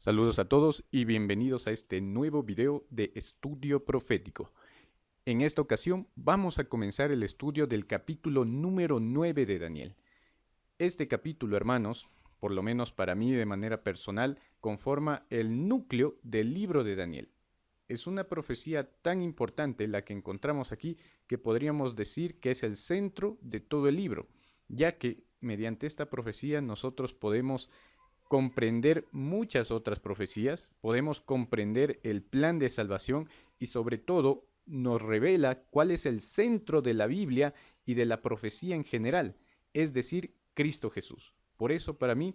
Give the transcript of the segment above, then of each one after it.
Saludos a todos y bienvenidos a este nuevo video de estudio profético. En esta ocasión vamos a comenzar el estudio del capítulo número 9 de Daniel. Este capítulo, hermanos, por lo menos para mí de manera personal, conforma el núcleo del libro de Daniel. Es una profecía tan importante la que encontramos aquí que podríamos decir que es el centro de todo el libro, ya que mediante esta profecía nosotros podemos comprender muchas otras profecías, podemos comprender el plan de salvación y sobre todo nos revela cuál es el centro de la Biblia y de la profecía en general, es decir, Cristo Jesús. Por eso para mí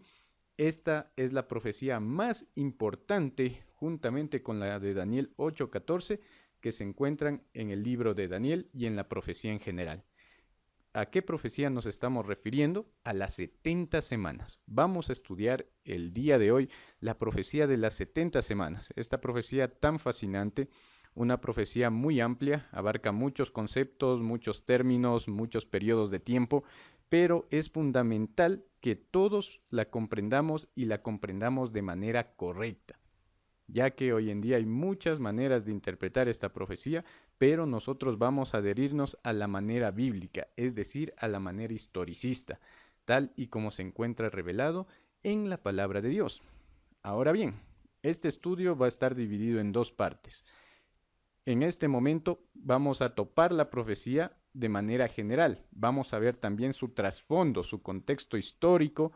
esta es la profecía más importante juntamente con la de Daniel 8:14 que se encuentran en el libro de Daniel y en la profecía en general. ¿A qué profecía nos estamos refiriendo? A las 70 semanas. Vamos a estudiar el día de hoy la profecía de las 70 semanas. Esta profecía tan fascinante, una profecía muy amplia, abarca muchos conceptos, muchos términos, muchos periodos de tiempo, pero es fundamental que todos la comprendamos y la comprendamos de manera correcta, ya que hoy en día hay muchas maneras de interpretar esta profecía, pero nosotros vamos a adherirnos a la manera bíblica, es decir, a la manera historicista, tal y como se encuentra revelado en la palabra de Dios. Ahora bien, este estudio va a estar dividido en dos partes. En este momento vamos a topar la profecía de manera general, vamos a ver también su trasfondo, su contexto histórico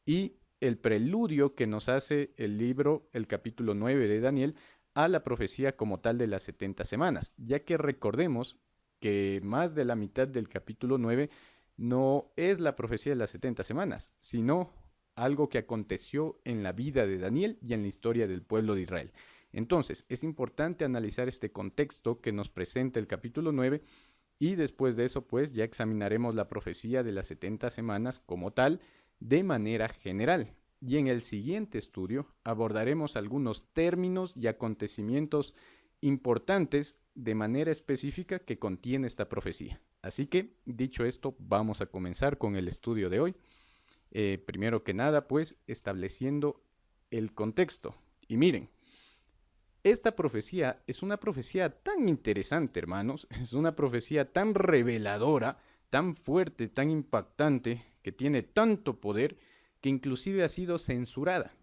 y el preludio que nos hace el libro, el capítulo 9 de Daniel, a la profecía como tal de las 70 semanas, ya que recordemos que más de la mitad del capítulo 9 no es la profecía de las 70 semanas, sino algo que aconteció en la vida de Daniel y en la historia del pueblo de Israel. Entonces, es importante analizar este contexto que nos presenta el capítulo 9 y después de eso, pues ya examinaremos la profecía de las 70 semanas como tal de manera general. Y en el siguiente estudio abordaremos algunos términos y acontecimientos importantes de manera específica que contiene esta profecía. Así que, dicho esto, vamos a comenzar con el estudio de hoy. Primero que nada, pues, estableciendo el contexto. Y miren, esta profecía es una profecía tan interesante, hermanos, es una profecía tan reveladora, tan fuerte, tan impactante, que tiene tanto poder, que inclusive ha sido censurada.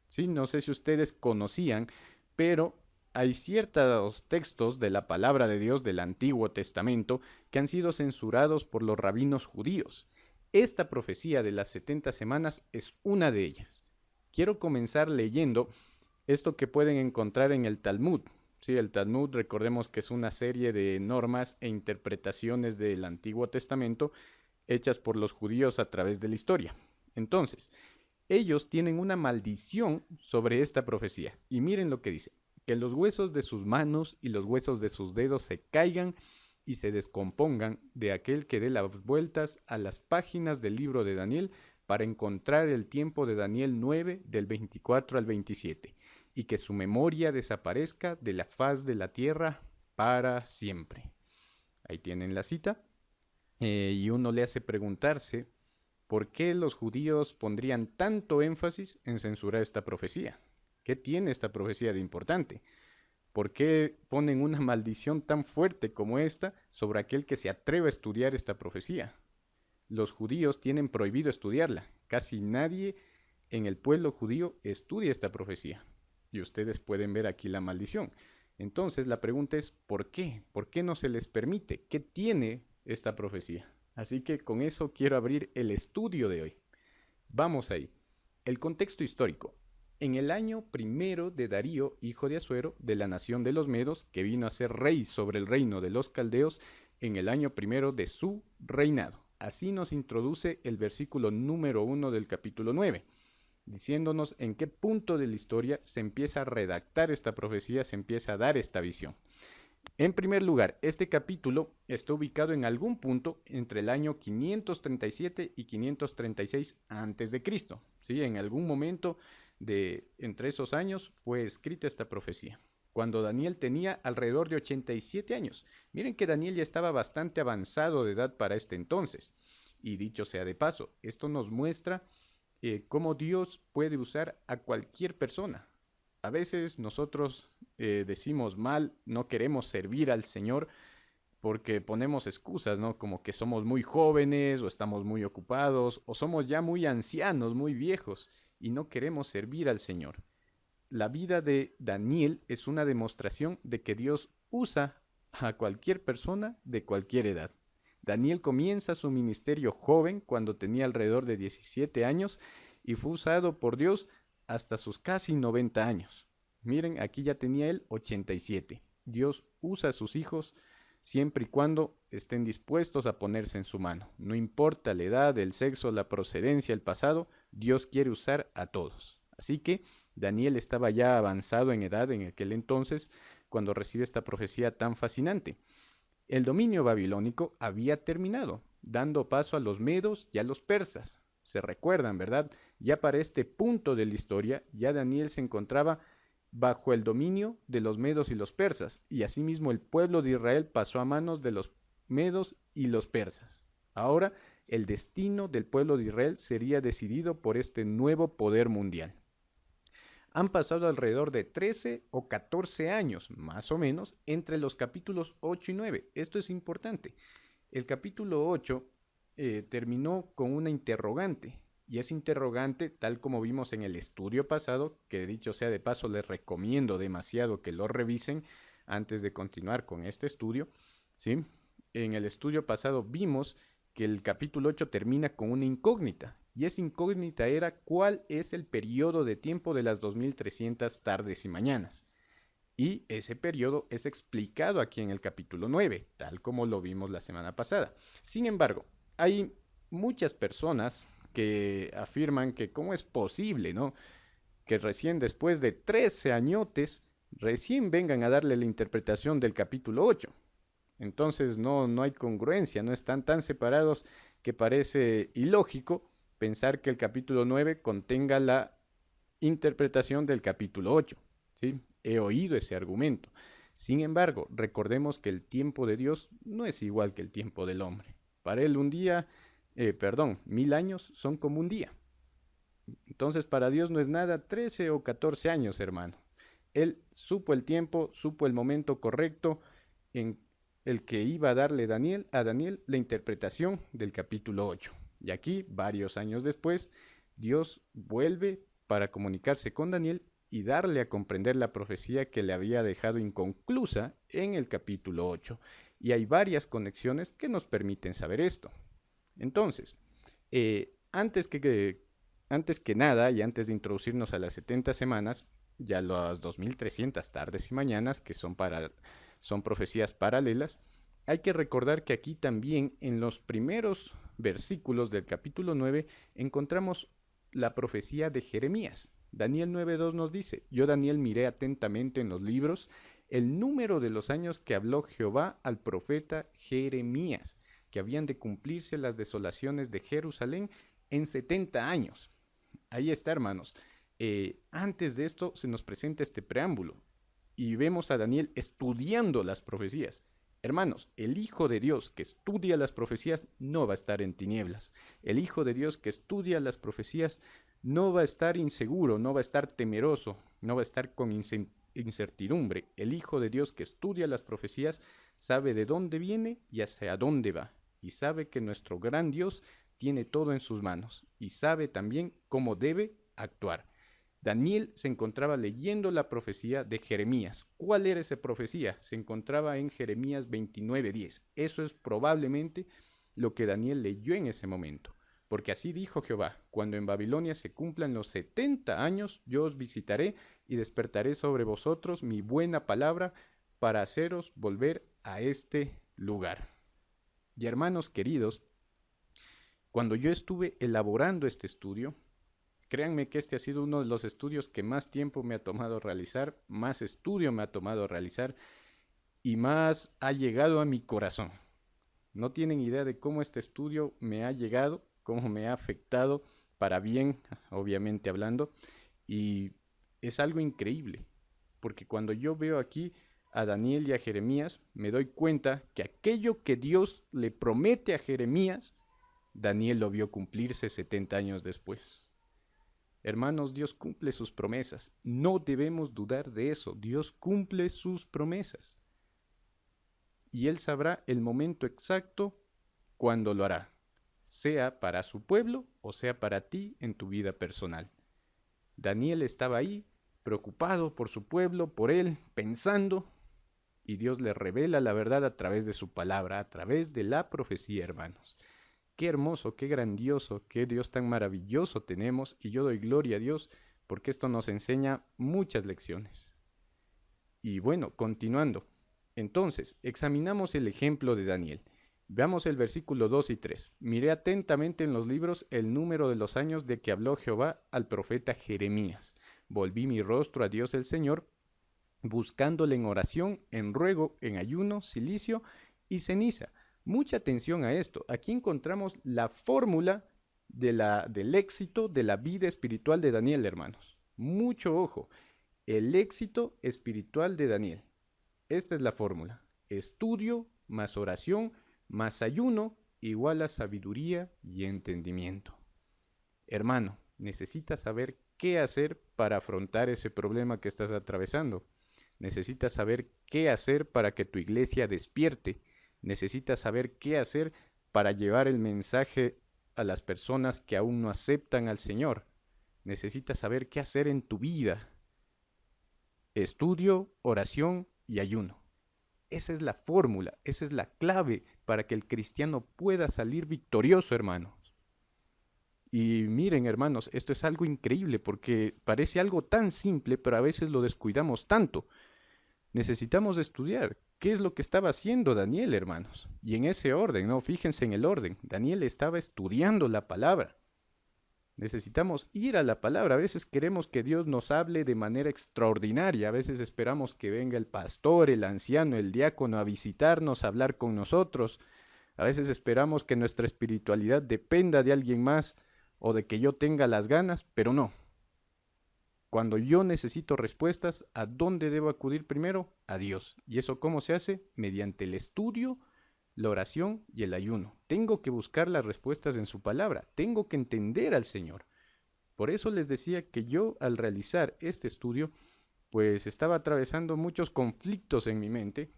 ¿Sí? No sé si ustedes conocían, pero hay ciertos textos de la palabra de Dios del Antiguo Testamento que han sido censurados por los rabinos judíos. Esta profecía de las 70 semanas es una de ellas. Quiero comenzar leyendo esto que pueden encontrar en el Talmud. Sí, el Talmud, recordemos que es una serie de normas e interpretaciones del Antiguo Testamento hechas por los judíos a través de la historia. Entonces, ellos tienen una maldición sobre esta profecía. Y miren lo que dice: que los huesos de sus manos y los huesos de sus dedos se caigan y se descompongan de aquel que dé las vueltas a las páginas del libro de Daniel para encontrar el tiempo de Daniel 9 del 24 al 27, y que su memoria desaparezca de la faz de la tierra para siempre. Ahí tienen la cita. Y uno le hace preguntarse por qué los judíos pondrían tanto énfasis en censurar esta profecía. ¿Qué tiene esta profecía de importante? ¿Por qué ponen una maldición tan fuerte como esta sobre aquel que se atreve a estudiar esta profecía? Los judíos tienen prohibido estudiarla. Casi nadie en el pueblo judío estudia esta profecía. Y ustedes pueden ver aquí la maldición. Entonces la pregunta es, ¿por qué? ¿Por qué no se les permite? ¿Qué tiene esta profecía? Así que con eso quiero abrir el estudio de hoy. Vamos ahí. El contexto histórico. En el año primero de Darío, hijo de Asuero, de la nación de los Medos, que vino a ser rey sobre el reino de los caldeos, en el año primero de su reinado. Así nos introduce el versículo número 1 del capítulo 9, diciéndonos en qué punto de la historia se empieza a redactar esta profecía, se empieza a dar esta visión. En primer lugar, este capítulo está ubicado en algún punto entre el año 537 y 536 a.C. ¿Sí? En algún momento entre esos años fue escrita esta profecía, cuando Daniel tenía alrededor de 87 años. Miren que Daniel ya estaba bastante avanzado de edad para este entonces. Y dicho sea de paso, esto nos muestra cómo Dios puede usar a cualquier persona. A veces nosotros decimos mal, no queremos servir al Señor porque ponemos excusas, ¿no? Como que somos muy jóvenes o estamos muy ocupados o somos ya muy ancianos, muy viejos y no queremos servir al Señor. La vida de Daniel es una demostración de que Dios usa a cualquier persona de cualquier edad. Daniel comienza su ministerio joven cuando tenía alrededor de 17 años y fue usado por Dios hasta sus casi 90 años. Miren, aquí ya tenía él 87. Dios usa a sus hijos siempre y cuando estén dispuestos a ponerse en su mano. No importa la edad, el sexo, la procedencia, el pasado, Dios quiere usar a todos. Así que Daniel estaba ya avanzado en edad en aquel entonces cuando recibe esta profecía tan fascinante. El dominio babilónico había terminado, dando paso a los medos y a los persas. Se recuerdan, ¿verdad? Ya para este punto de la historia, ya Daniel se encontraba bajo el dominio de los medos y los persas, y asimismo el pueblo de Israel pasó a manos de los medos y los persas. Ahora, el destino del pueblo de Israel sería decidido por este nuevo poder mundial. Han pasado alrededor de 13 o 14 años, más o menos, entre los capítulos 8 y 9. Esto es importante. El capítulo 8 terminó con una interrogante, y esa interrogante, tal como vimos en el estudio pasado, que dicho sea de paso les recomiendo demasiado que lo revisen antes de continuar con este estudio, ¿sí? En el estudio pasado vimos que el capítulo 8 termina con una incógnita, y esa incógnita era cuál es el periodo de tiempo de las 2300 tardes y mañanas. Y ese periodo es explicado aquí en el capítulo 9, tal como lo vimos la semana pasada. Sin embargo, hay muchas personas que afirman que cómo es posible, ¿no? Que recién después de 13 añotes, recién vengan a darle la interpretación del capítulo 8. Entonces no hay congruencia, no están tan separados que parece ilógico pensar que el capítulo 9 contenga la interpretación del capítulo 8. ¿Sí? He oído ese argumento. Sin embargo, recordemos que el tiempo de Dios no es igual que el tiempo del hombre. Para él 1000 años son como un día. Entonces para Dios no es nada 13 o 14 años, hermano. Él supo el tiempo, supo el momento correcto en el que iba a darle a Daniel la interpretación del capítulo 8. Y aquí, varios años después, Dios vuelve para comunicarse con Daniel y darle a comprender la profecía que le había dejado inconclusa en el capítulo 8. Y hay varias conexiones que nos permiten saber esto. Entonces, antes que nada y antes de introducirnos a las 70 semanas, ya las 2300 tardes y mañanas, que son profecías paralelas, hay que recordar que aquí también en los primeros versículos del capítulo 9 encontramos la profecía de Jeremías. Daniel 9:2 nos dice: yo Daniel miré atentamente en los libros el número de los años que habló Jehová al profeta Jeremías, que habían de cumplirse las desolaciones de Jerusalén en 70 años. Ahí está, hermanos. Antes de esto se nos presenta este preámbulo y vemos a Daniel estudiando las profecías. Hermanos, el Hijo de Dios que estudia las profecías no va a estar en tinieblas. El Hijo de Dios que estudia las profecías no va a estar inseguro, no va a estar temeroso, no va a estar con incertidumbre. El Hijo de Dios que estudia las profecías sabe de dónde viene y hacia dónde va. Y sabe que nuestro gran Dios tiene todo en sus manos y sabe también cómo debe actuar. Daniel se encontraba leyendo la profecía de Jeremías. ¿Cuál era esa profecía? Se encontraba en Jeremías 29:10. Eso es probablemente lo que Daniel leyó en ese momento. Porque así dijo Jehová: cuando en Babilonia se cumplan los 70 años, yo os visitaré y despertaré sobre vosotros mi buena palabra para haceros volver a este lugar. Y hermanos queridos, cuando yo estuve elaborando este estudio, créanme que este ha sido uno de los estudios que más tiempo me ha tomado realizar, más estudio me ha tomado realizar y más ha llegado a mi corazón. No tienen idea de cómo este estudio me ha llegado, cómo me ha afectado para bien, obviamente hablando, y es algo increíble, porque cuando yo veo aquí a Daniel y a Jeremías, me doy cuenta que aquello que Dios le promete a Jeremías, Daniel lo vio cumplirse 70 años después. Hermanos, Dios cumple sus promesas. No debemos dudar de eso. Dios cumple sus promesas. Y Él sabrá el momento exacto cuando lo hará, sea para su pueblo o sea para ti en tu vida personal. Daniel estaba ahí, preocupado por su pueblo, por él, pensando, y Dios le revela la verdad a través de su palabra, a través de la profecía, hermanos. Qué hermoso, qué grandioso, qué Dios tan maravilloso tenemos, y yo doy gloria a Dios porque esto nos enseña muchas lecciones. Y bueno, continuando. Entonces, examinamos el ejemplo de Daniel. Veamos el versículo 2 y 3. Miré atentamente en los libros el número de los años de que habló Jehová al profeta Jeremías. Volví mi rostro a Dios el Señor, buscándole en oración, en ruego, en ayuno, cilicio y ceniza. Mucha atención a esto. Aquí encontramos la fórmula del éxito de la vida espiritual de Daniel, hermanos. Mucho ojo. El éxito espiritual de Daniel. Esta es la fórmula. Estudio más oración más ayuno igual a sabiduría y entendimiento. Hermano, necesitas saber qué hacer para afrontar ese problema que estás atravesando. Necesitas saber qué hacer para que tu iglesia despierte. Necesitas saber qué hacer para llevar el mensaje a las personas que aún no aceptan al Señor. Necesitas saber qué hacer en tu vida. Estudio, oración y ayuno. Esa es la fórmula, esa es la clave para que el cristiano pueda salir victorioso, hermanos. Y miren, hermanos, esto es algo increíble porque parece algo tan simple, pero a veces lo descuidamos tanto. Necesitamos estudiar qué es lo que estaba haciendo Daniel, hermanos. Y en ese orden, ¿no? Fíjense en el orden. Daniel estaba estudiando la palabra. Necesitamos ir a la palabra. A veces queremos que Dios nos hable de manera extraordinaria. A veces esperamos que venga el pastor, el anciano, el diácono a visitarnos, a hablar con nosotros. A veces esperamos que nuestra espiritualidad dependa de alguien más o de que yo tenga las ganas, pero no. Cuando yo necesito respuestas, ¿a dónde debo acudir primero? A Dios. ¿Y eso cómo se hace? Mediante el estudio, la oración y el ayuno. Tengo que buscar las respuestas en su palabra. Tengo que entender al Señor. Por eso les decía que yo, al realizar este estudio, pues estaba atravesando muchos conflictos en mi mente,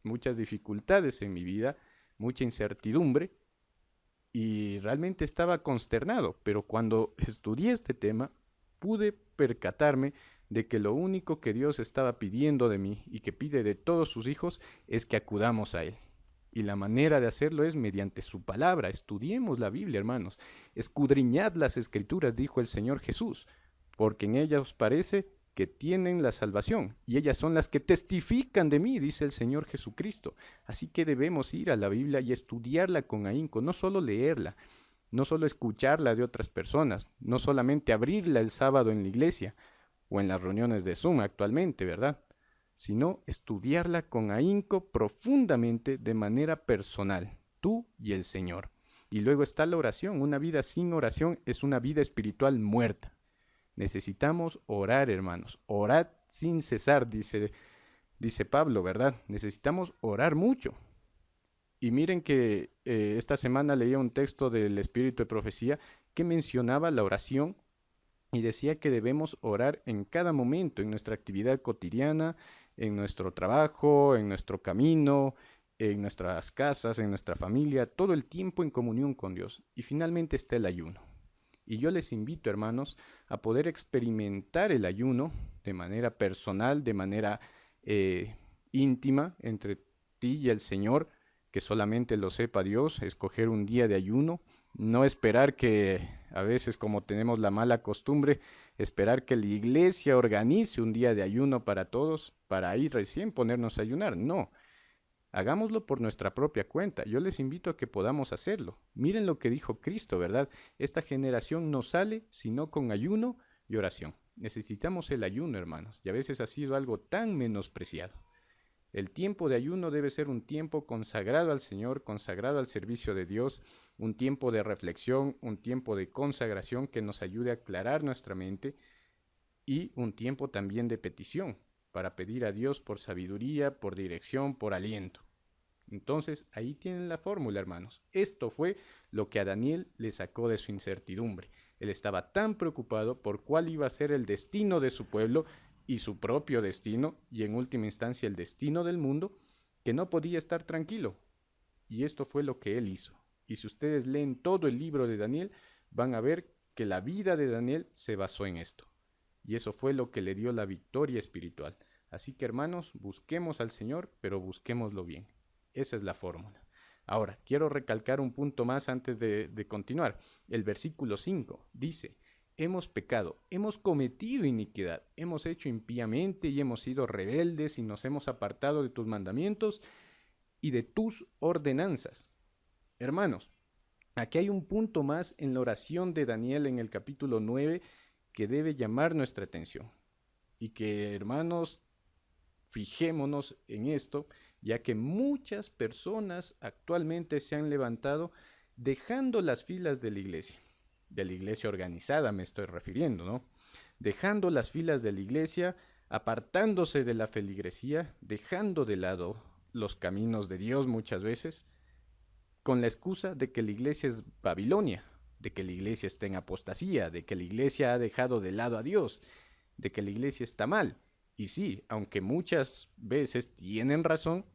muchas dificultades en mi vida, mucha incertidumbre, y realmente estaba consternado. Pero cuando estudié este tema, pude percatarme de que lo único que Dios estaba pidiendo de mí y que pide de todos sus hijos es que acudamos a Él. Y la manera de hacerlo es mediante su palabra. Estudiemos la Biblia, hermanos. Escudriñad las Escrituras, dijo el Señor Jesús, porque en ellas os parece que tienen la salvación, y ellas son las que testifican de mí, dice el Señor Jesucristo. Así que debemos ir a la Biblia y estudiarla con ahínco, no solo leerla, no solo escucharla de otras personas, no solamente abrirla el sábado en la iglesia o en las reuniones de Zoom actualmente, ¿verdad? Sino estudiarla con ahínco profundamente de manera personal, tú y el Señor. Y luego está la oración. Una vida sin oración es una vida espiritual muerta. Necesitamos orar, hermanos. Orad sin cesar, dice Pablo, ¿verdad? Necesitamos orar mucho. Y miren que esta semana leía un texto del Espíritu de Profecía que mencionaba la oración y decía que debemos orar en cada momento, en nuestra actividad cotidiana, en nuestro trabajo, en nuestro camino, en nuestras casas, en nuestra familia, todo el tiempo en comunión con Dios. Y finalmente está el ayuno. Y yo les invito, hermanos, a poder experimentar el ayuno de manera personal, de manera íntima entre ti y el Señor, que solamente lo sepa Dios, escoger un día de ayuno, no esperar que a veces, como tenemos la mala costumbre, esperar que la iglesia organice un día de ayuno para todos, para ahí recién ponernos a ayunar. No, hagámoslo por nuestra propia cuenta. Yo les invito a que podamos hacerlo. Miren lo que dijo Cristo, ¿verdad? Esta generación no sale sino con ayuno y oración. Necesitamos el ayuno, hermanos, y a veces ha sido algo tan menospreciado. El tiempo de ayuno debe ser un tiempo consagrado al Señor, consagrado al servicio de Dios, un tiempo de reflexión, un tiempo de consagración que nos ayude a aclarar nuestra mente y un tiempo también de petición para pedir a Dios por sabiduría, por dirección, por aliento. Entonces, ahí tienen la fórmula, hermanos. Esto fue lo que a Daniel le sacó de su incertidumbre. Él estaba tan preocupado por cuál iba a ser el destino de su pueblo y su propio destino, y en última instancia el destino del mundo, que no podía estar tranquilo. Y esto fue lo que él hizo. Y si ustedes leen todo el libro de Daniel, van a ver que la vida de Daniel se basó en esto. Y eso fue lo que le dio la victoria espiritual. Así que hermanos, busquemos al Señor, pero busquémoslo bien. Esa es la fórmula. Ahora, quiero recalcar un punto más antes de continuar. El versículo 5 dice: hemos pecado, hemos cometido iniquidad, hemos hecho impíamente y hemos sido rebeldes y nos hemos apartado de tus mandamientos y de tus ordenanzas. Hermanos, aquí hay un punto más en la oración de Daniel en el capítulo 9 que debe llamar nuestra atención. Y que, hermanos, fijémonos en esto, ya que muchas personas actualmente se han levantado dejando las filas de la iglesia organizada me estoy refiriendo, ¿no? Dejando las filas de la iglesia, apartándose de la feligresía, dejando de lado los caminos de Dios muchas veces, con la excusa de que la iglesia es Babilonia, de que la iglesia está en apostasía, de que la iglesia ha dejado de lado a Dios, de que la iglesia está mal. Y sí, aunque muchas veces tienen razón,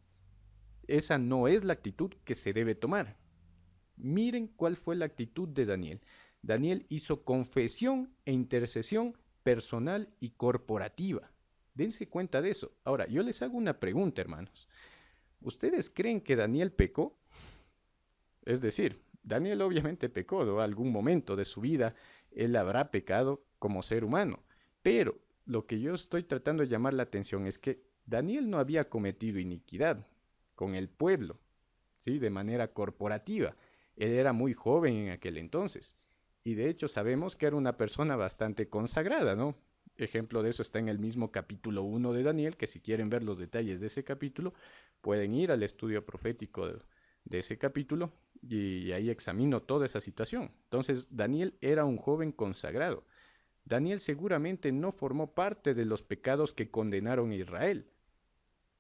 esa no es la actitud que se debe tomar. Miren cuál fue la actitud de Daniel. Daniel hizo confesión e intercesión personal y corporativa. Dense cuenta de eso. Ahora, yo les hago una pregunta, hermanos. ¿Ustedes creen que Daniel pecó? Es decir, Daniel obviamente pecó, ¿no? Algún momento de su vida él habrá pecado como ser humano. Pero lo que yo estoy tratando de llamar la atención es que Daniel no había cometido iniquidad con el pueblo, ¿sí? De manera corporativa. Él era muy joven en aquel entonces. Y de hecho sabemos que era una persona bastante consagrada, ¿no? Ejemplo de eso está en el mismo capítulo 1 de Daniel, que si quieren ver los detalles de ese capítulo, pueden ir al estudio profético de ese capítulo y ahí examino toda esa situación. Entonces, Daniel era un joven consagrado. Daniel seguramente no formó parte de los pecados que condenaron a Israel.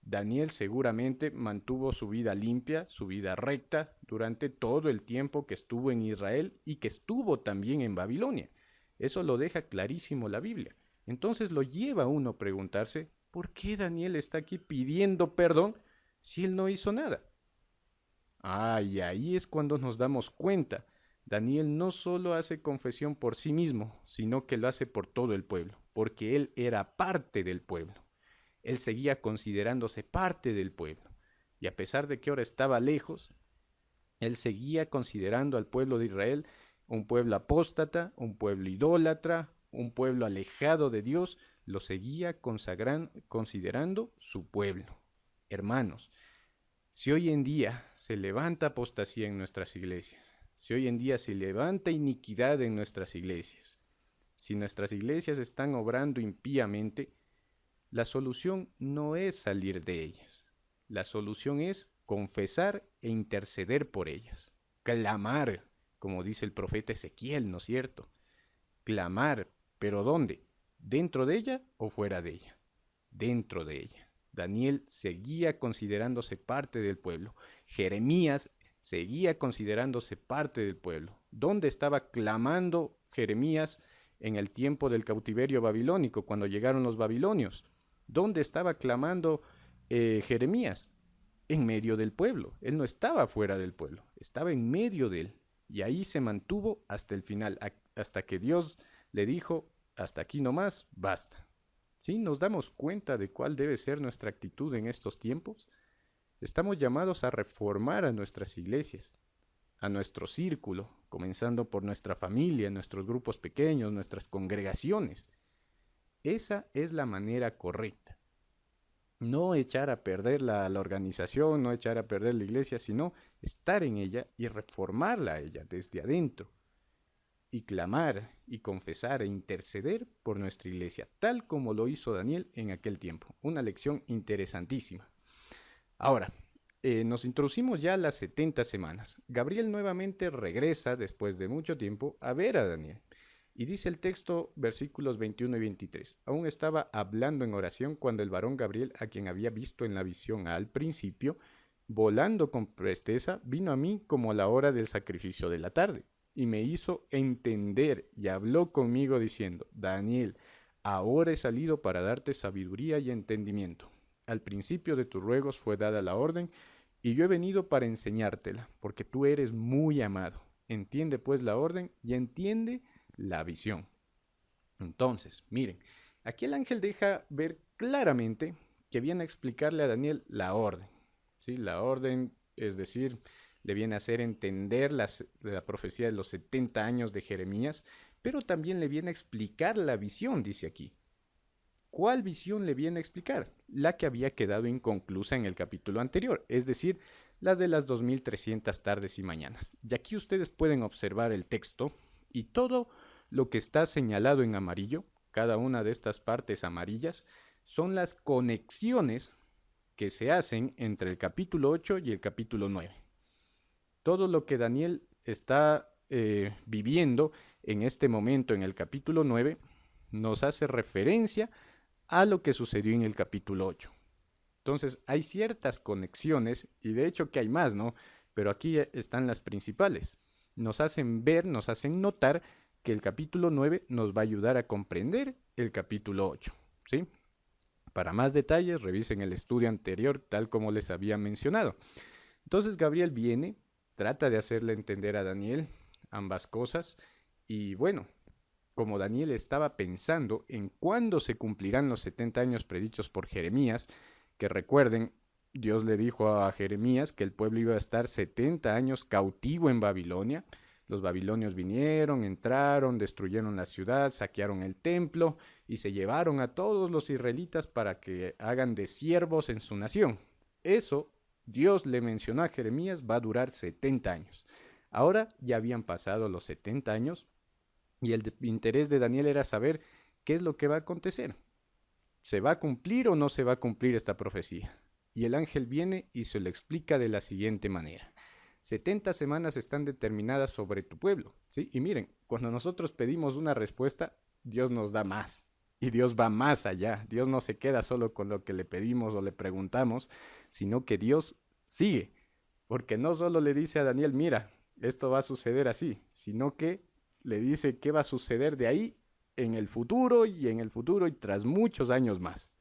Daniel seguramente mantuvo su vida limpia, su vida recta, durante todo el tiempo que estuvo en Israel y que estuvo también en Babilonia. Eso lo deja clarísimo la Biblia. Entonces lo lleva a uno a preguntarse, ¿por qué Daniel está aquí pidiendo perdón si él no hizo nada? Y ahí es cuando nos damos cuenta. Daniel no solo hace confesión por sí mismo, sino que lo hace por todo el pueblo, porque él era parte del pueblo. Él seguía considerándose parte del pueblo. Y a pesar de que ahora estaba lejos, él seguía considerando al pueblo de Israel un pueblo apóstata, un pueblo idólatra, un pueblo alejado de Dios, lo seguía considerando su pueblo. Hermanos, si hoy en día se levanta apostasía en nuestras iglesias, si hoy en día se levanta iniquidad en nuestras iglesias, si nuestras iglesias están obrando impíamente, la solución no es salir de ellas. La solución es confesar e interceder por ellas. Clamar, como dice el profeta Ezequiel, ¿no es cierto? Clamar, ¿pero dónde? ¿Dentro de ella o fuera de ella? Dentro de ella. Daniel seguía considerándose parte del pueblo. Jeremías seguía considerándose parte del pueblo. ¿Dónde estaba clamando Jeremías en el tiempo del cautiverio babilónico, cuando llegaron los babilonios? ¿Dónde estaba clamando Jeremías? En medio del pueblo. Él no estaba fuera del pueblo, estaba en medio de él. Y ahí se mantuvo hasta el final, hasta que Dios le dijo, hasta aquí nomás, basta. ¿Sí? ¿Nos damos cuenta de cuál debe ser nuestra actitud en estos tiempos? Estamos llamados a reformar a nuestras iglesias, a nuestro círculo, comenzando por nuestra familia, nuestros grupos pequeños, nuestras congregaciones. Esa es la manera correcta. No echar a perder la organización, no echar a perder la iglesia, sino estar en ella y reformarla a ella desde adentro. Y clamar y confesar e interceder por nuestra iglesia, tal como lo hizo Daniel en aquel tiempo. Una lección interesantísima. Ahora, nos introducimos ya a las 70 semanas. Gabriel nuevamente regresa después de mucho tiempo a ver a Daniel. Y dice el texto, versículos 21 y 23. Aún estaba hablando en oración cuando el varón Gabriel, a quien había visto en la visión al principio, volando con presteza, vino a mí como a la hora del sacrificio de la tarde. y me hizo entender y habló conmigo diciendo: Daniel, ahora he salido para darte sabiduría y entendimiento. Al principio de tus ruegos fue dada la orden, y yo he venido para enseñártela, porque tú eres muy amado. Entiende pues la orden y entiende la visión. Entonces, miren, aquí el ángel deja ver claramente que viene a explicarle a Daniel la orden. ¿Sí? La orden, es decir, le viene a hacer entender la profecía de los 70 años de Jeremías, pero también le viene a explicar la visión, dice aquí. ¿Cuál visión le viene a explicar? La que había quedado inconclusa en el capítulo anterior, es decir, las de las 2300 tardes y mañanas. Y aquí ustedes pueden observar el texto y todo lo que está señalado en amarillo, cada una de estas partes amarillas, son las conexiones que se hacen entre el capítulo 8 y el capítulo 9. Todo lo que Daniel está viviendo en este momento en el capítulo 9 nos hace referencia a lo que sucedió en el capítulo 8. Entonces hay ciertas conexiones, y de hecho que hay más, ¿no? Pero aquí están las principales. Nos hacen ver, nos hacen notar que el capítulo 9 nos va a ayudar a comprender el capítulo 8, ¿sí? Para más detalles, revisen el estudio anterior, tal como les había mencionado. Entonces Gabriel viene, trata de hacerle entender a Daniel ambas cosas, y bueno, como Daniel estaba pensando en cuándo se cumplirán los 70 años predichos por Jeremías, que recuerden, Dios le dijo a Jeremías que el pueblo iba a estar 70 años cautivo en Babilonia. Los babilonios vinieron, entraron, destruyeron la ciudad, saquearon el templo y se llevaron a todos los israelitas para que hagan de siervos en su nación. Eso, Dios le mencionó a Jeremías, va a durar 70 años. Ahora ya habían pasado los 70 años y el interés de Daniel era saber qué es lo que va a acontecer. ¿Se va a cumplir o no se va a cumplir esta profecía? Y el ángel viene y se lo explica de la siguiente manera. 70 semanas están determinadas sobre tu pueblo, ¿sí? Y miren, cuando nosotros pedimos una respuesta, Dios nos da más. Y Dios va más allá. Dios no se queda solo con lo que le pedimos o le preguntamos, sino que Dios sigue. Porque no solo le dice a Daniel, mira, esto va a suceder así, sino que le dice qué va a suceder de ahí en el futuro y tras muchos años más.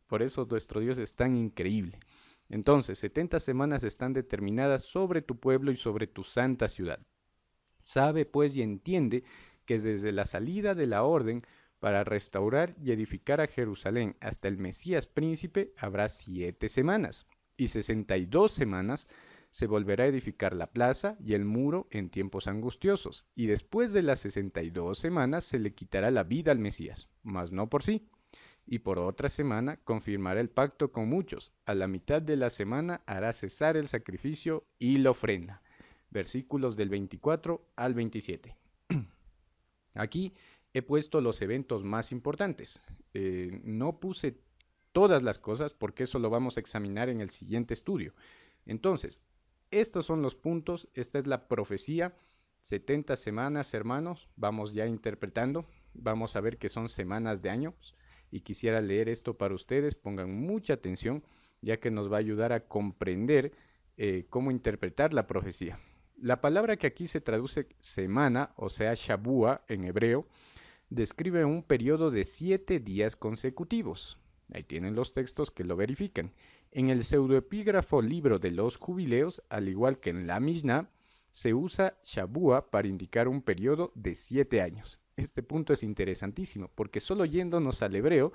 Por eso nuestro Dios es tan increíble. Entonces, 70 semanas están determinadas sobre tu pueblo y sobre tu santa ciudad. Sabe pues y entiende que desde la salida de la orden para restaurar y edificar a Jerusalén hasta el Mesías príncipe habrá 7 semanas, y 62 semanas se volverá a edificar la plaza y el muro en tiempos angustiosos, y después de las 62 semanas se le quitará la vida al Mesías, mas no por sí. Y por otra semana confirmará el pacto con muchos. A la mitad de la semana hará cesar el sacrificio y la ofrenda. Versículos del 24 al 27. Aquí he puesto los eventos más importantes. No puse todas las cosas porque eso lo vamos a examinar en el siguiente estudio. Entonces, estos son los puntos, esta es la profecía. 70 semanas, hermanos, vamos ya interpretando. Vamos a ver que son semanas de años. Y quisiera leer esto para ustedes, pongan mucha atención, ya que nos va a ayudar a comprender cómo interpretar la profecía. La palabra que aquí se traduce semana, o sea, Shabua en hebreo, describe un periodo de 7 días consecutivos. Ahí tienen los textos que lo verifican. En el pseudoepígrafo libro de los jubileos, al igual que en la Mishnah, se usa Shabua para indicar un periodo de 7 años. Este punto es interesantísimo porque solo yéndonos al hebreo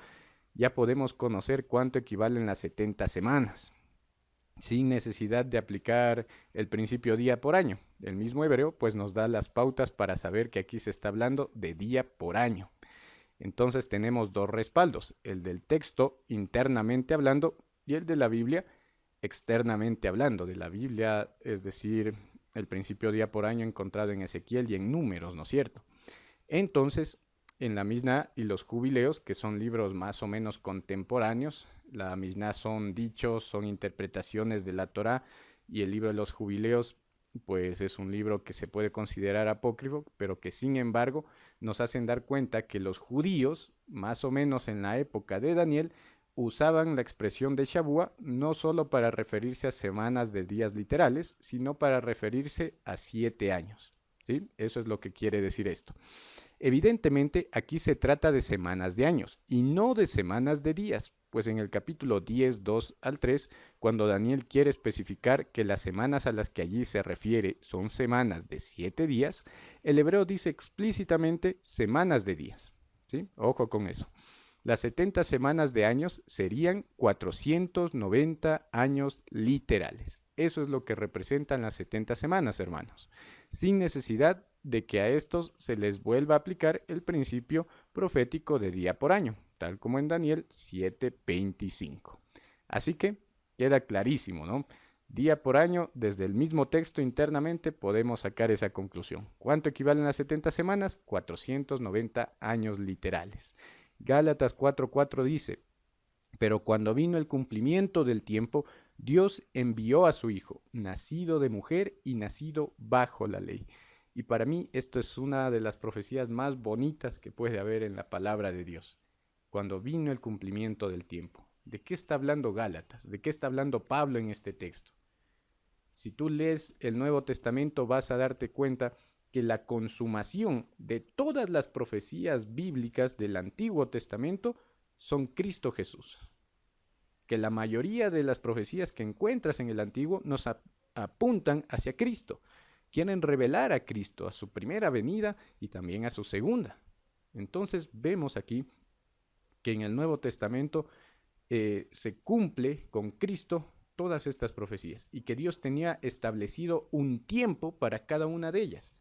ya podemos conocer cuánto equivalen las 70 semanas, sin necesidad de aplicar el principio día por año. El mismo hebreo pues nos da las pautas para saber que aquí se está hablando de día por año. Entonces tenemos dos respaldos, el del texto internamente hablando y el de la Biblia externamente hablando. De la Biblia, es decir, el principio día por año encontrado en Ezequiel y en Números, ¿no es cierto? Entonces, en la Mishnah y los jubileos, que son libros más o menos contemporáneos, la Mishnah son dichos, son interpretaciones de la Torá, y el libro de los jubileos, pues es un libro que se puede considerar apócrifo, pero que sin embargo nos hacen dar cuenta que los judíos, más o menos en la época de Daniel, usaban la expresión de Shabua no solo para referirse a semanas de días literales, sino para referirse a 7 años. ¿Sí? Eso es lo que quiere decir esto. Evidentemente, aquí se trata de semanas de años y no de semanas de días, pues en el capítulo 10, 2 al 3, cuando Daniel quiere especificar que las semanas a las que allí se refiere son semanas de 7 días, el hebreo dice explícitamente semanas de días. ¿Sí? Ojo con eso. Las 70 semanas de años serían 490 años literales. Eso es lo que representan las 70 semanas, hermanos, sin necesidad de que a estos se les vuelva a aplicar el principio profético de día por año, tal como en Daniel 7:25. Así que queda clarísimo, ¿no? Día por año, desde el mismo texto internamente podemos sacar esa conclusión. ¿Cuánto equivalen las 70 semanas? 490 años literales. Gálatas 4:4 dice, pero cuando vino el cumplimiento del tiempo, Dios envió a su Hijo, nacido de mujer y nacido bajo la ley. Y para mí esto es una de las profecías más bonitas que puede haber en la palabra de Dios. Cuando vino el cumplimiento del tiempo. ¿De qué está hablando Gálatas? ¿De qué está hablando Pablo en este texto? Si tú lees el Nuevo Testamento vas a darte cuenta que la consumación de todas las profecías bíblicas del Antiguo Testamento son Cristo Jesús. Que la mayoría de las profecías que encuentras en el Antiguo nos apuntan hacia Cristo. Quieren revelar a Cristo, a su primera venida y también a su segunda. Entonces vemos aquí que en el Nuevo Testamento se cumple con Cristo todas estas profecías y que Dios tenía establecido un tiempo para cada una de ellas.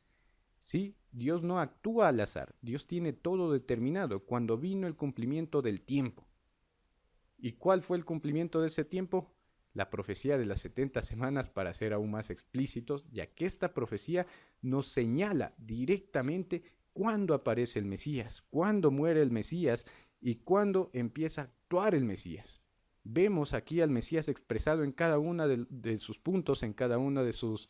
¿Sí? Dios no actúa al azar, Dios tiene todo determinado cuando vino el cumplimiento del tiempo. ¿Y cuál fue el cumplimiento de ese tiempo? La profecía de las 70 semanas, para ser aún más explícitos, ya que esta profecía nos señala directamente cuándo aparece el Mesías, cuándo muere el Mesías y cuándo empieza a actuar el Mesías. Vemos aquí al Mesías expresado en cada uno de sus puntos, en cada una de sus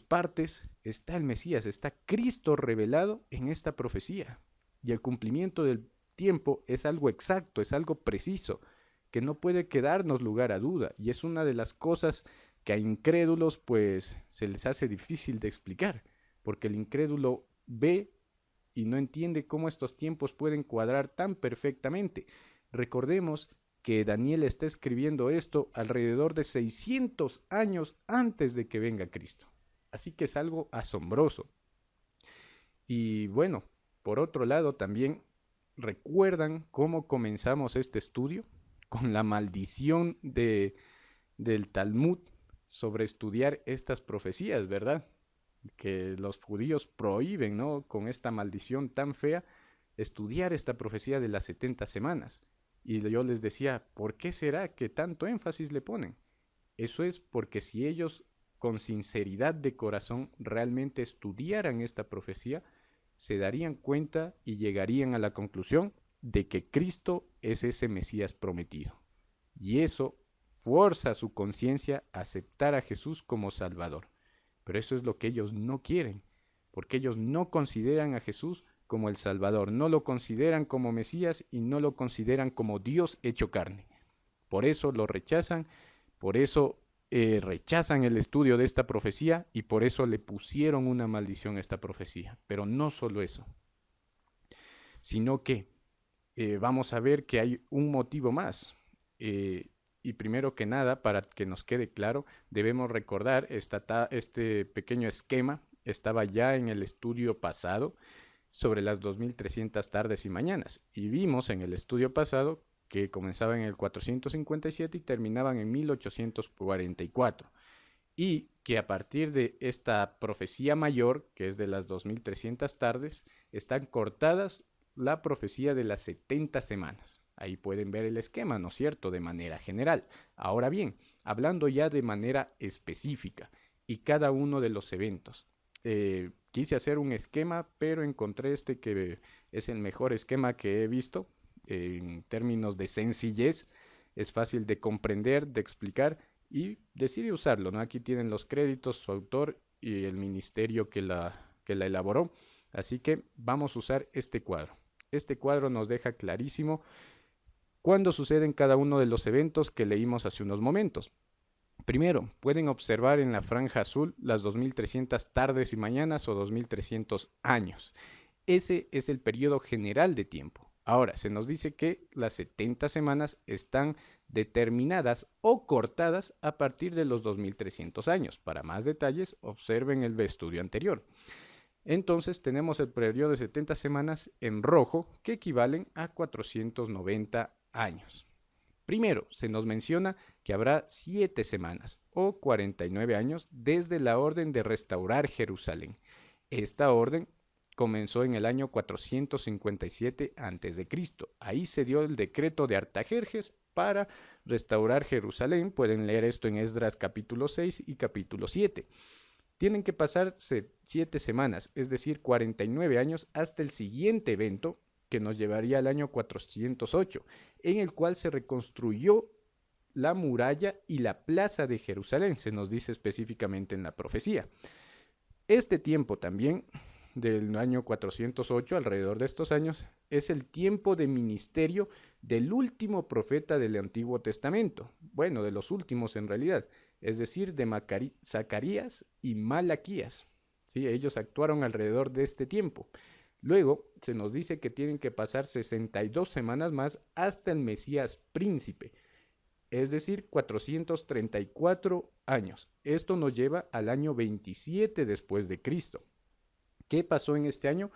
partes, está el Mesías, está Cristo revelado en esta profecía. Y el cumplimiento del tiempo es algo exacto, es algo preciso, que no puede quedarnos lugar a duda. Y es una de las cosas que a incrédulos pues se les hace difícil de explicar, porque el incrédulo ve y no entiende cómo estos tiempos pueden cuadrar tan perfectamente. Recordemos que Daniel está escribiendo esto alrededor de 600 años antes de que venga Cristo. Así que es algo asombroso. Y bueno, por otro lado también, ¿recuerdan cómo comenzamos este estudio? Con la maldición del Talmud sobre estudiar estas profecías, ¿verdad? Que los judíos prohíben, ¿no? Con esta maldición tan fea, estudiar esta profecía de las 70 semanas. Y yo les decía, ¿por qué será que tanto énfasis le ponen? Eso es porque si ellos con sinceridad de corazón realmente estudiaran esta profecía, se darían cuenta y llegarían a la conclusión de que Cristo es ese Mesías prometido. Y eso fuerza su conciencia a aceptar a Jesús como Salvador. Pero eso es lo que ellos no quieren, porque ellos no consideran a Jesús como el Salvador, no lo consideran como Mesías y no lo consideran como Dios hecho carne. Por eso lo rechazan, por eso rechazan el estudio de esta profecía y por eso le pusieron una maldición a esta profecía. Pero no solo eso, sino que vamos a ver que hay un motivo más. Y primero que nada, para que nos quede claro, debemos recordar este pequeño esquema estaba ya en el estudio pasado sobre las 2300 tardes y mañanas. Y vimos en el estudio pasado que comenzaban en el 457 y terminaban en 1844. Y que a partir de esta profecía mayor, que es de las 2300 tardes, están cortadas la profecía de las 70 semanas. Ahí pueden ver el esquema, ¿no es cierto?, de manera general. Ahora bien, hablando ya de manera específica y cada uno de los eventos. Quise hacer un esquema, pero encontré este que es el mejor esquema que he visto en términos de sencillez. Es fácil de comprender, de explicar y decidí usarlo, ¿no? Aquí tienen los créditos, su autor y el ministerio que la elaboró. Así que vamos a usar este cuadro. Este cuadro nos deja clarísimo cuándo suceden cada uno de los eventos que leímos hace unos momentos. Primero, pueden observar en la franja azul las 2300 tardes y mañanas o 2300 años. Ese es el periodo general de tiempo. Ahora, se nos dice que las 70 semanas están determinadas o cortadas a partir de los 2300 años. Para más detalles, observen el estudio anterior. Entonces tenemos el periodo de 70 semanas en rojo, que equivalen a 490 años. Primero, se nos menciona que habrá 7 semanas o 49 años desde la orden de restaurar Jerusalén. Esta orden comenzó en el año 457 a.C. Ahí se dio el decreto de Artajerjes para restaurar Jerusalén. Pueden leer esto en Esdras capítulo 6 y capítulo 7. Tienen que pasarse 7 semanas, es decir, 49 años, hasta el siguiente evento, que nos llevaría al año 408, en el cual se reconstruyó la muralla y la plaza de Jerusalén, se nos dice específicamente en la profecía. Este tiempo también, del año 408, alrededor de estos años, es el tiempo de ministerio del último profeta del Antiguo Testamento, bueno, de los últimos en realidad, es decir, de Zacarías y Malaquías. ¿Sí? Ellos actuaron alrededor de este tiempo. Luego se nos dice que tienen que pasar 62 semanas más hasta el Mesías príncipe, es decir, 434 años. Esto nos lleva al año 27 después de Cristo. ¿Qué pasó en este año?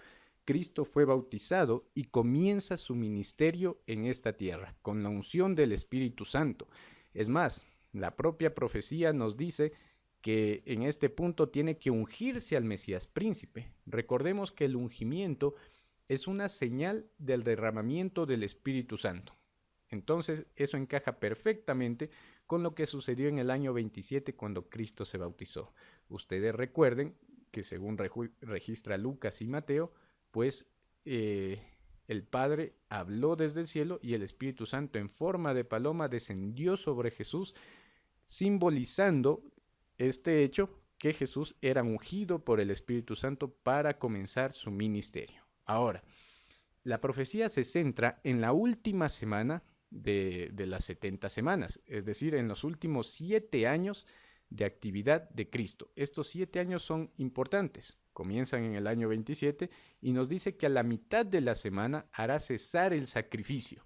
Cristo fue bautizado y comienza su ministerio en esta tierra, con la unción del Espíritu Santo. Es más, la propia profecía nos dice que en este punto tiene que ungirse al Mesías príncipe. Recordemos que el ungimiento es una señal del derramamiento del Espíritu Santo. Entonces, eso encaja perfectamente con lo que sucedió en el año 27 cuando Cristo se bautizó. Ustedes recuerden que según registra Lucas y Mateo, pues el Padre habló desde el cielo y el Espíritu Santo en forma de paloma descendió sobre Jesús, simbolizando este hecho que Jesús era ungido por el Espíritu Santo para comenzar su ministerio. Ahora, la profecía se centra en la última semana de las 70 semanas, es decir, en los últimos 7 años de actividad de Cristo. Estos 7 años son importantes, comienzan en el año 27 y nos dice que a la mitad de la semana hará cesar el sacrificio.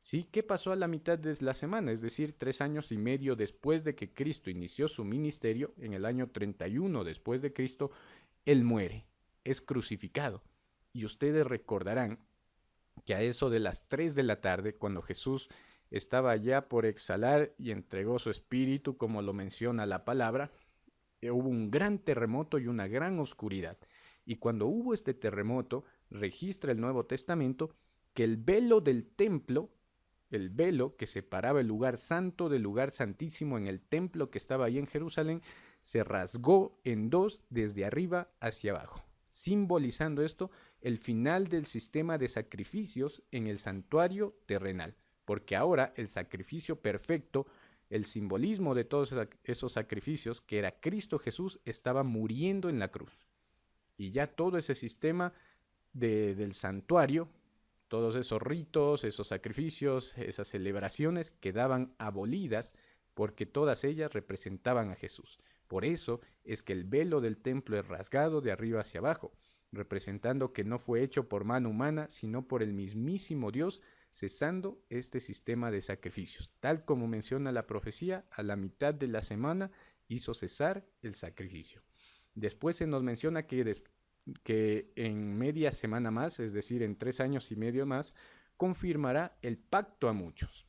¿Sí? ¿Qué pasó a la mitad de la semana? Es decir, 3 años y medio después de que Cristo inició su ministerio, en el año 31 después de Cristo, Él muere, es crucificado. Y ustedes recordarán que a eso de las 3 de la tarde, cuando Jesús estaba ya por exhalar y entregó su espíritu, como lo menciona la palabra, hubo un gran terremoto y una gran oscuridad. Y cuando hubo este terremoto, registra el Nuevo Testamento que el velo del templo, el velo que separaba el lugar santo del lugar santísimo en el templo que estaba ahí en Jerusalén, se rasgó en dos desde arriba hacia abajo, simbolizando esto el final del sistema de sacrificios en el santuario terrenal, porque ahora el sacrificio perfecto, el simbolismo de todos esos sacrificios, que era Cristo Jesús, estaba muriendo en la cruz. Y ya todo ese sistema del santuario, todos esos ritos, esos sacrificios, esas celebraciones quedaban abolidas porque todas ellas representaban a Jesús. Por eso es que el velo del templo es rasgado de arriba hacia abajo, representando que no fue hecho por mano humana, sino por el mismísimo Dios, cesando este sistema de sacrificios. Tal como menciona la profecía, a la mitad de la semana hizo cesar el sacrificio. Después se nos menciona que en media semana más, es decir, en 3 años y medio más, confirmará el pacto a muchos.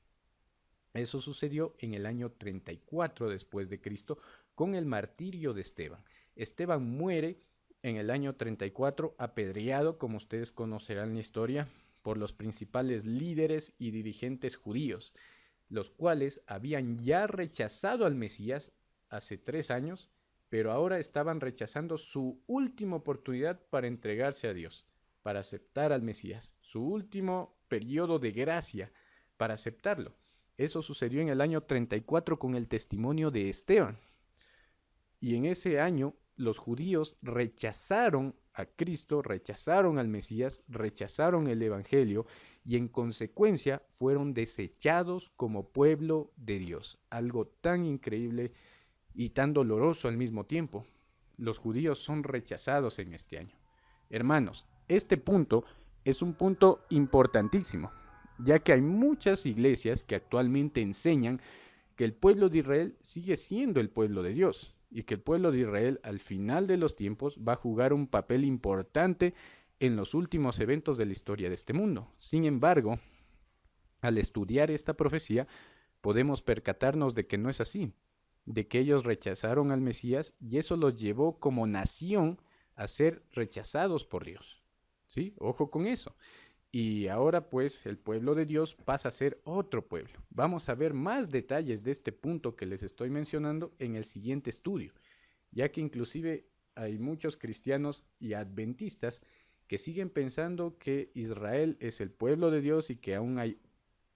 Eso sucedió en el año 34 después de Cristo con el martirio de Esteban. Esteban muere en el año 34 apedreado, como ustedes conocerán la historia, por los principales líderes y dirigentes judíos, los cuales habían ya rechazado al Mesías hace 3 años, pero ahora estaban rechazando su última oportunidad para entregarse a Dios, para aceptar al Mesías, su último periodo de gracia para aceptarlo. Eso sucedió en el año 34 con el testimonio de Esteban. Y en ese año los judíos rechazaron a Cristo, rechazaron al Mesías, rechazaron el Evangelio y en consecuencia fueron desechados como pueblo de Dios. Algo tan increíble y tan doloroso al mismo tiempo. Los judíos son rechazados en este año. Hermanos, este punto es un punto importantísimo, ya que hay muchas iglesias que actualmente enseñan que el pueblo de Israel sigue siendo el pueblo de Dios y que el pueblo de Israel al final de los tiempos va a jugar un papel importante en los últimos eventos de la historia de este mundo. Sin embargo, al estudiar esta profecía, podemos percatarnos de que no es así, de que ellos rechazaron al Mesías y eso los llevó como nación a ser rechazados por Dios. ¿Sí? Ojo con eso. Y ahora pues el pueblo de Dios pasa a ser otro pueblo. Vamos a ver más detalles de este punto que les estoy mencionando en el siguiente estudio, ya que inclusive hay muchos cristianos y adventistas que siguen pensando que Israel es el pueblo de Dios y que aún hay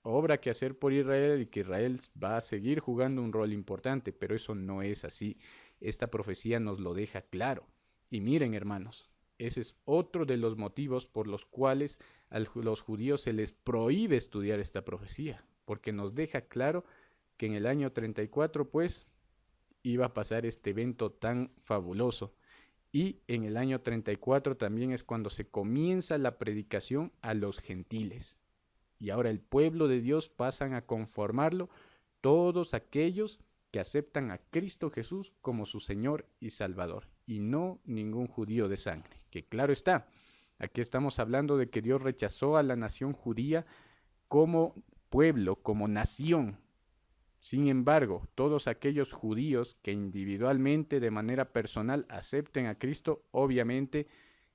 obra que hacer por Israel y que Israel va a seguir jugando un rol importante, pero eso no es así. Esta profecía nos lo deja claro. Y miren, hermanos, ese es otro de los motivos por los cuales a los judíos se les prohíbe estudiar esta profecía, porque nos deja claro que en el año 34, pues, iba a pasar este evento tan fabuloso. Y en el año 34 también es cuando se comienza la predicación a los gentiles. Y ahora el pueblo de Dios pasan a conformarlo todos aquellos que aceptan a Cristo Jesús como su Señor y Salvador, y no ningún judío de sangre. Que claro está, aquí estamos hablando de que Dios rechazó a la nación judía como pueblo, como nación. Sin embargo, todos aquellos judíos que individualmente, de manera personal, acepten a Cristo, obviamente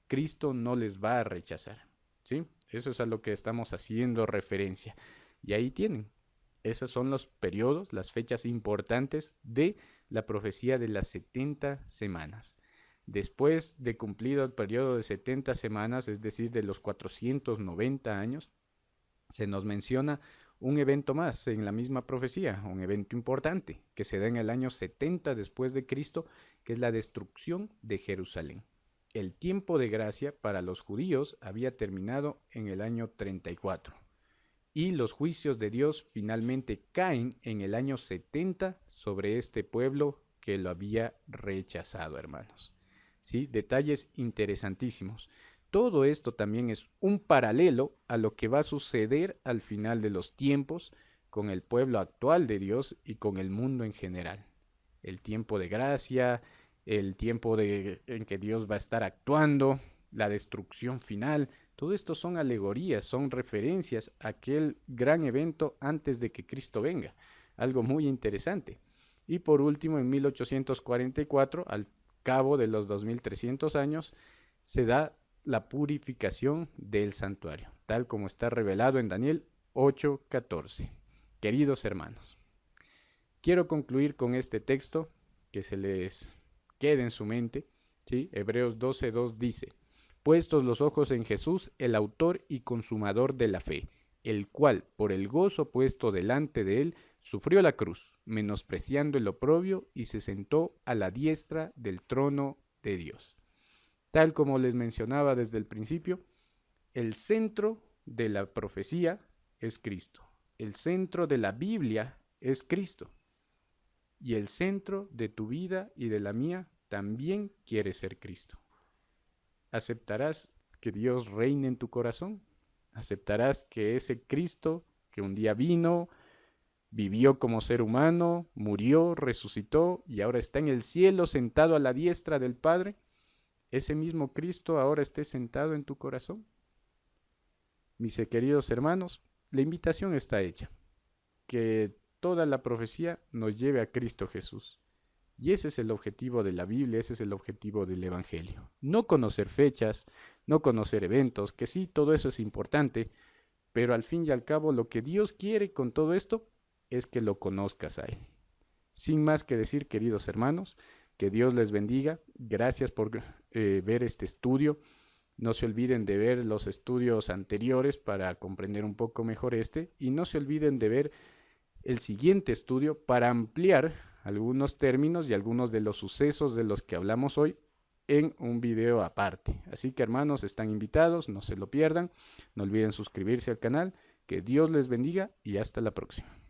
Cristo no les va a rechazar. ¿Sí? Eso es a lo que estamos haciendo referencia. Y ahí tienen. Esos son los periodos, las fechas importantes de la profecía de las 70 semanas. Después de cumplido el periodo de 70 semanas, es decir, de los 490 años, se nos menciona un evento más en la misma profecía, un evento importante que se da en el año 70 después de Cristo, que es la destrucción de Jerusalén. El tiempo de gracia para los judíos había terminado en el año 34 y los juicios de Dios finalmente caen en el año 70 sobre este pueblo que lo había rechazado, hermanos. ¿Sí? Detalles interesantísimos. Todo esto también es un paralelo a lo que va a suceder al final de los tiempos con el pueblo actual de Dios y con el mundo en general. El tiempo de gracia, el tiempo en que Dios va a estar actuando, la destrucción final. Todo esto son alegorías, son referencias a aquel gran evento antes de que Cristo venga. Algo muy interesante. Y por último, en 1844, al cabo de los 2300 años, se da la purificación del santuario, tal como está revelado en Daniel 8:14. Queridos hermanos, quiero concluir con este texto que se les quede en su mente, ¿sí? Hebreos 12:2 dice: puestos los ojos en Jesús, el autor y consumador de la fe, el cual, por el gozo puesto delante de él, sufrió la cruz, menospreciando el oprobio, y se sentó a la diestra del trono de Dios. Tal como les mencionaba desde el principio, el centro de la profecía es Cristo. El centro de la Biblia es Cristo. Y el centro de tu vida y de la mía también quiere ser Cristo. ¿Aceptarás que Dios reine en tu corazón? ¿Aceptarás que ese Cristo que un día vino, vivió como ser humano, murió, resucitó y ahora está en el cielo sentado a la diestra del Padre, ese mismo Cristo ahora esté sentado en tu corazón? Mis queridos hermanos, la invitación está hecha. Que toda la profecía nos lleve a Cristo Jesús. Y ese es el objetivo de la Biblia, ese es el objetivo del Evangelio. No conocer fechas, no conocer eventos, que sí, todo eso es importante, pero al fin y al cabo lo que Dios quiere con todo esto es que lo conozcas a Él. Sin más que decir, queridos hermanos, que Dios les bendiga. Gracias por ver este estudio. No se olviden de ver los estudios anteriores para comprender un poco mejor este. Y no se olviden de ver el siguiente estudio para ampliar algunos términos y algunos de los sucesos de los que hablamos hoy en un video aparte. Así que hermanos, están invitados, no se lo pierdan. No olviden suscribirse al canal. Que Dios les bendiga y hasta la próxima.